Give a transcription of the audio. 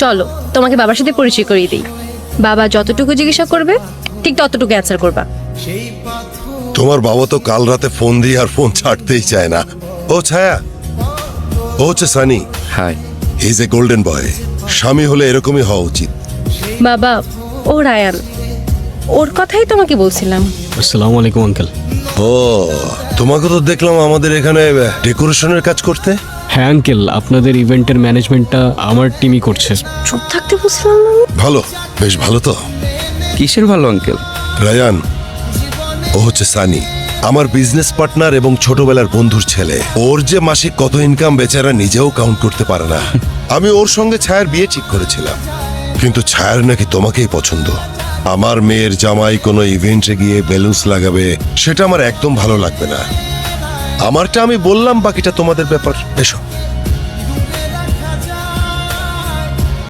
চলো তোমাকে বাবার সাথে পরিচয় করিয়ে দিই। বাবা যতটুকু জিজ্ঞাসা করবে ঠিক ততটুকু অ্যান্সার করবা। তোমার বাবা তো কাল রাতে ফোন দিয়ে আর ফোন ছাড়তেই চায় না। ও ছায়া, ও হচ্ছে Sunny. Hi. He is a golden boy. স্বামী হলে এরকমই হওয়া উচিত। বাবা ও রায়ান, ওর কথাই তোমাকে বলছিলাম। আসসালামু আলাইকুম আঙ্কেল। ও, তোমাকে তো দেখলাম আমাদের এখানে ডেকোরেশনের কাজ করতে। হ্যাঁ আঙ্কেল, আপনাদের ইভেন্টের ম্যানেজমেন্টটা আমার টিমই করছে। চুপ থাকতে বলছিলাম না? ভালো, বেশ ভালো তো। কিসের ভালো আঙ্কেল? রায়ান, ও হচ্ছে সানি, আমার বিজনেস পার্টনার এবং ছোটবেলার বন্ধুর ছেলে। ওর যে মাসিক কত ইনকাম বেচারা নিজেও কাউন্ট করতে পারে না। আমি ওর সঙ্গে ছায়ার বিয়ে ঠিক করেছিলাম, কিন্তু ছায়ার নাকি তোমাকেই পছন্দ। আমার মেয়ের জামাই কোনো ইভেন্টে গিয়ে বেলুন্স লাগাবে, সেটা আমার একদম ভালো লাগবে না। আমারটা আমি বললাম, বাকিটা তোমাদের ব্যাপার। এসো।